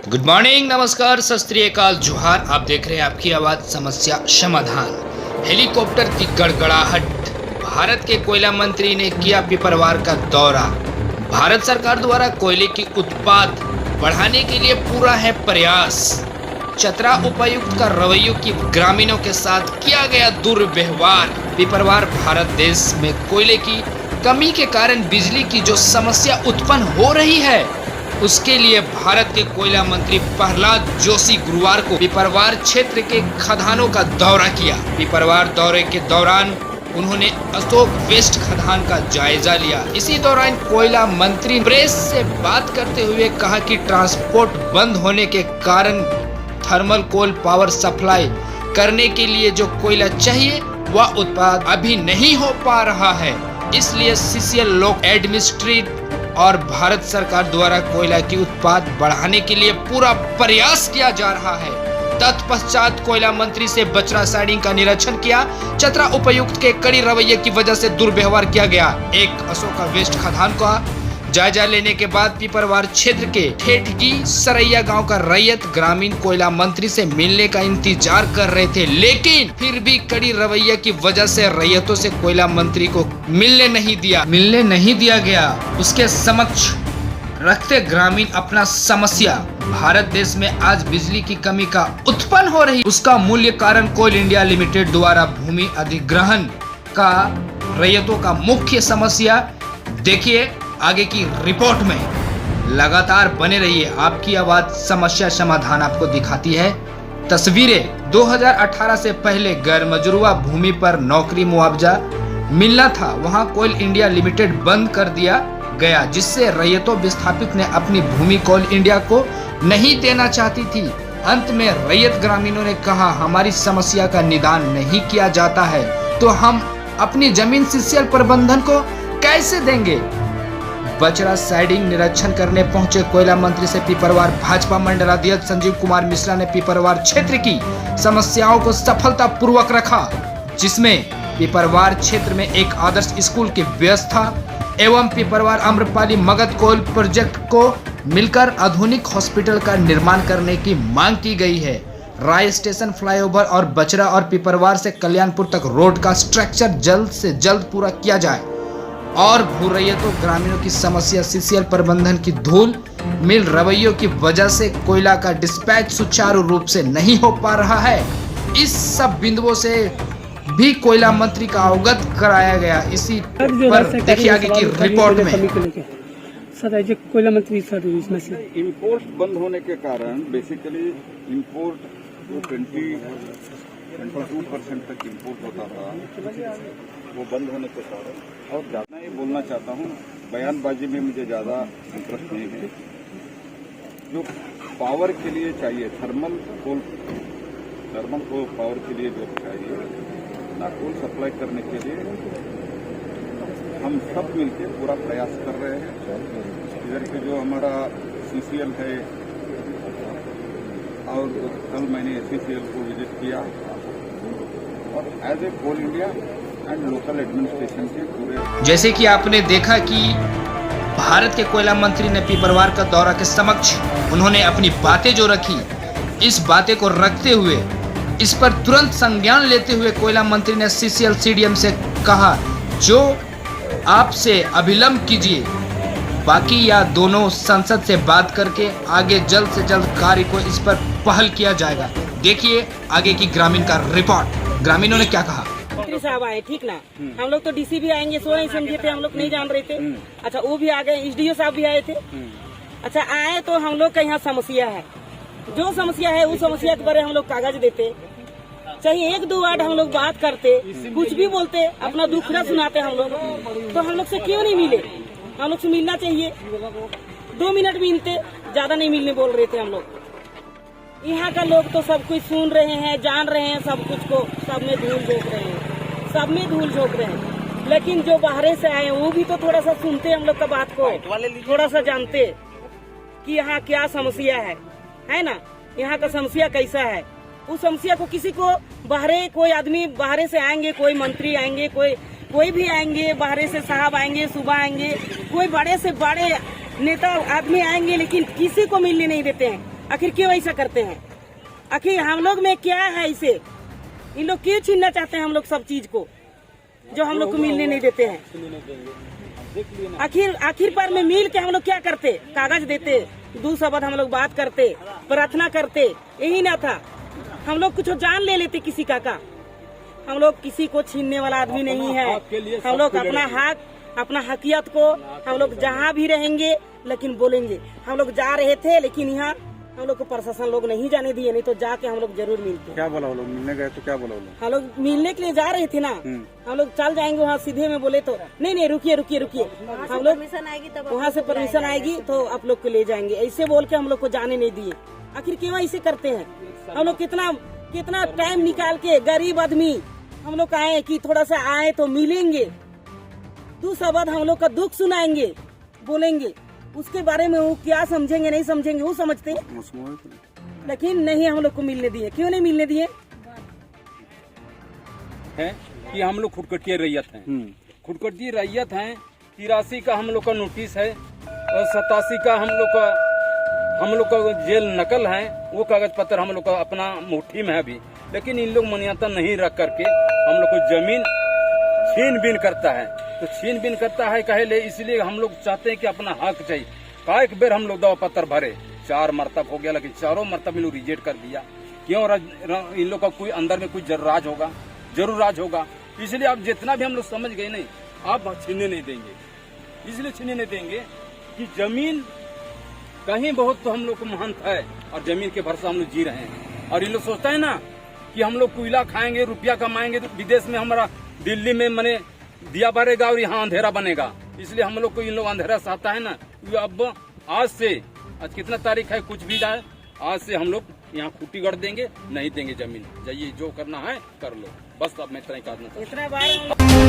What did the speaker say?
Good morning, नमस्कार, सत श्री अकाल, जोहार। आप देख रहे हैं आपकी आवाज समस्या समाधान। हेलीकॉप्टर की गड़गड़ाहट। भारत के कोयला मंत्री ने किया पिपरवार का दौरा। भारत सरकार द्वारा कोयले की उत्पाद बढ़ाने के लिए पूरा है प्रयास। चतरा उपायुक्त का रवैयों की ग्रामीणों के साथ किया गया दुर्व्यवहार। पिपरवार भारत देश में कोयले की कमी के कारण बिजली की जो समस्या उत्पन्न हो रही है, उसके लिए भारत के कोयला मंत्री प्रहलाद जोशी गुरुवार को पिपरवार क्षेत्र के खदानों का दौरा किया। पिपरवार दौरे के दौरान उन्होंने अशोक वेस्ट खदान का जायजा लिया। इसी दौरान कोयला मंत्री प्रेस से बात करते हुए कहा कि ट्रांसपोर्ट बंद होने के कारण थर्मल कोल पावर सप्लाई करने के लिए जो कोयला चाहिए वह उत्पाद अभी नहीं हो पा रहा है। इसलिए सीसीएल लोक एडमिनिस्ट्रेट और भारत सरकार द्वारा कोयला की उत्पाद बढ़ाने के लिए पूरा प्रयास किया जा रहा है। तत्पश्चात कोयला मंत्री से बचरा साइडिंग का निरीक्षण किया। चतरा उपायुक्त के कड़ी रवैये की वजह से दुर्व्यवहार किया गया। एक अशोका वेस्ट खदान का जायजा लेने के बाद पिपरवार क्षेत्र के ठेठगी सरैया गांव का रैयत ग्रामीण कोयला मंत्री से मिलने का इंतजार कर रहे थे, लेकिन फिर भी कड़ी रवैया की वजह से रैयतों से कोयला मंत्री को मिलने नहीं दिया गया। उसके समक्ष रखते ग्रामीण अपना समस्या, भारत देश में आज बिजली की कमी का उत्पन्न हो रही, उसका मूल्य कारण कोल इंडिया लिमिटेड द्वारा भूमि अधिग्रहण का रैयतों का मुख्य समस्या। देखिए आगे की रिपोर्ट में। लगातार बने रहिए, आपकी आवाज समस्या समाधान आपको दिखाती है तस्वीरें। 2018 से पहले गैर मजरूआ भूमि पर नौकरी मुआवजा मिलना था, वहां कोल इंडिया लिमिटेड बंद कर दिया गया, जिससे रैयतों विस्थापित ने अपनी भूमि कोल इंडिया को नहीं देना चाहती थी। अंत में रैयत ग्रामीणों ने कहा, हमारी समस्या का निदान नहीं किया जाता है तो हम अपनी जमीन सीसीएल प्रबंधन को कैसे देंगे। बचरा साइडिंग निरीक्षण करने पहुंचे कोयला मंत्री से पिपरवार भाजपा मंडलाध्यक्ष संजीव कुमार मिश्रा ने पिपरवार क्षेत्र की समस्याओं को सफलतापूर्वक रखा, जिसमें पिपरवार क्षेत्र में एक आदर्श स्कूल की व्यवस्था एवं पिपरवार आम्रपाली मगध कोल प्रोजेक्ट को मिलकर आधुनिक हॉस्पिटल का निर्माण करने की मांग की गई है। राय स्टेशन फ्लाईओवर और बचरा और पिपरवार से कल्याणपुर तक रोड का स्ट्रक्चर जल्द से जल्द पूरा किया जाए और भू रैयतों ग्रामीणों की समस्या सीसीएल प्रबंधन की धूल मिल रवैयों की वजह से कोयला का डिस्पैच सुचारू रूप से नहीं हो पा रहा है। इस सब बिंदुओं से भी कोयला मंत्री का अवगत कराया गया। इसी पर देखिए आगे की रिपोर्ट में। सर एज ए कोयला मंत्री सर, इसमें से इंपोर्ट बंद होने के कारण बेसिकली इंपोर्ट जो 22% तक इंपोर्ट होता था वो बंद होने के कारण, और ज़्यादा ये बोलना चाहता हूँ, बयानबाजी में मुझे ज़्यादा इंटरेस्ट नहीं है। जो पावर के लिए चाहिए, थर्मल कोल पावर के लिए जो चाहिए ना, कोल सप्लाई करने के लिए हम सब मिलके पूरा प्रयास कर रहे हैं। इधर के जो हमारा सीसीएल है, और कल मैंने सीसीएल को विजिट किया और as a Coal India and local administration के पूरे। जैसे कि आपने देखा कि भारत के कोयला मंत्री ने पिपरवार का दौरा के समक्ष उन्होंने अपनी बातें जो रखी, इस बातें को रखते हुए इस पर तुरंत संज्ञान लेते हुए कोयला मंत्री ने सीसीएल सीडीएम से कहा, जो आपसे अभिलंब कीजिए, बाकी या दोनों संसद से बात करके आगे जल्द से जल्द कार्य को इस पर पहल किया जाएगा। देखिए आगे की ग्रामीण का रिपोर्ट। ग्रामीणों ने क्या कहा। मंत्री साहब आए, ठीक ना, हम लोग तो डीसी भी आएंगे सो नहीं समझे थे, हम लोग नहीं जान रहे थे। अच्छा वो भी आ गए, एसडीओ साहब भी आए थे। अच्छा आए तो हम लोग का यहाँ समस्या है, जो समस्या है उस समस्या के बारे हम लोग कागज देते, चाहे 1-2 वर्ड हम लोग बात करते, कुछ भी बोलते, अपना दुखड़ा सुनाते हम लोग, तो हम लोग से क्यों नहीं मिले। हम लोग से मिलना चाहिए, 2 मिनट मिलते, ज्यादा नहीं मिलने बोल रहे थे हम लोग। यहाँ का लोग तो सब कुछ सुन रहे हैं, जान रहे हैं, सब कुछ को सब में धूल झोंक रहे हैं, लेकिन जो बाहर से आए वो भी तो थोड़ा सा सुनते हम लोग का बात को, थोड़ा सा जानते कि यहाँ क्या समस्या है ना, यहाँ का समस्या कैसा है। उस समस्या को किसी को बाहरे, कोई आदमी बाहर से आएंगे, कोई मंत्री आएंगे, कोई भी आएंगे, बाहर से साहब आएंगे, सुबह आएंगे, कोई बड़े से बड़े नेता आदमी आएंगे, लेकिन किसी को मिलने नहीं देते हैं। आखिर क्यों ऐसा करते हैं? आखिर हम लोग में क्या है इसे? इन लोग क्यों छीनना चाहते हैं हम लोग सब चीज को जो हम लोग को मिलने नहीं देते हैं? आखिर पर में मिल के हम लोग क्या करते? कागज देते, 2 शब्द हम लोग बात करते, प्रार्थना करते, यही ना था। हम लोग कुछ जान ले लेते किसी का। हम लोग किसी को छीनने वाला आदमी नहीं है। हम लोग अपना हक, अपना हकियत को हम लोग जहाँ भी रहेंगे लेकिन बोलेंगे। हम लोग जा रहे थे लेकिन यहाँ हम लोग को प्रशासन लोग नहीं जाने दिए, नहीं तो जाके हम लोग जरूर मिलते। क्या बोला वो लोग? मिलने गए तो क्या बोला वो लोग? हम लोग मिलने के लिए जा रहे थे ना, हम लोग चल जाएंगे वहाँ सीधे में बोले तो नहीं रुकिए हम लोग वहाँ से परमिशन आएगी तो आप लोग को ले जाएंगे, ऐसे बोल के हम लोग को जाने नहीं दिए। आखिर क्यों ऐसे करते हैं? हम लोग कितना टाइम निकाल के गरीब आदमी हम लोग आए कि थोड़ा सा आए तो मिलेंगे, 2 शब्द हम लोग का दुख सुनाएंगे, बोलेंगे। उसके बारे में वो क्या समझेंगे नहीं समझेंगे वो समझते हैं, लेकिन नहीं हम लोग को मिलने दिए। क्यों नहीं मिलने दिए? है कि हम लोग खुदकटिया रैयत हैं। खुदकटिया रैयत हैं। 83 का हम लोग का नोटिस है और 87 का हम लोग का जेल नकल है। वो कागज पत्र हम लोग का अपना मुट्ठी में है अभी, लेकिन इन लोग मान्यता नहीं रख करके हम लोग को जमीन छीन-बीन करता है। तो छीन-बीन करता है कहे ले, इसलिए हम लोग चाहते हैं कि अपना हक चाहिए। एक बेर हम लोग दवा पत्र भरे, 4 मरतब हो गया, लेकिन 4 मरतब इन लोग रिजेक्ट कर दिया। क्यों? इन लोग का कोई अंदर में कोई राज होगा, जरूर राज होगा। इसलिए आप जितना भी हम लोग समझ गए नहीं, आप छीनने नहीं देंगे। इसलिए छीनने नहीं देंगे कि जमीन कहीं बहुत तो हम लोग को महंत है और जमीन के भरोसा हम लोग जी रहे हैं। और इन लोग सोचता है ना कि हम लोग कोयला खाएंगे, रुपया कमाएंगे, तो विदेश में हमारा दिल्ली में मने दिया भरेगा और यहाँ अंधेरा बनेगा। इसलिए हम लोग को इन लोग अंधेरा चाहता है ना। अब आज कितना तारीख है, कुछ भी जाए, आज से हम लोग यहाँ खूटी गढ़ देंगे, नहीं देंगे जमीन। जाइए जो करना है कर लो, बस अब मैं इतना ही कहना चाहता हूं। इतना बार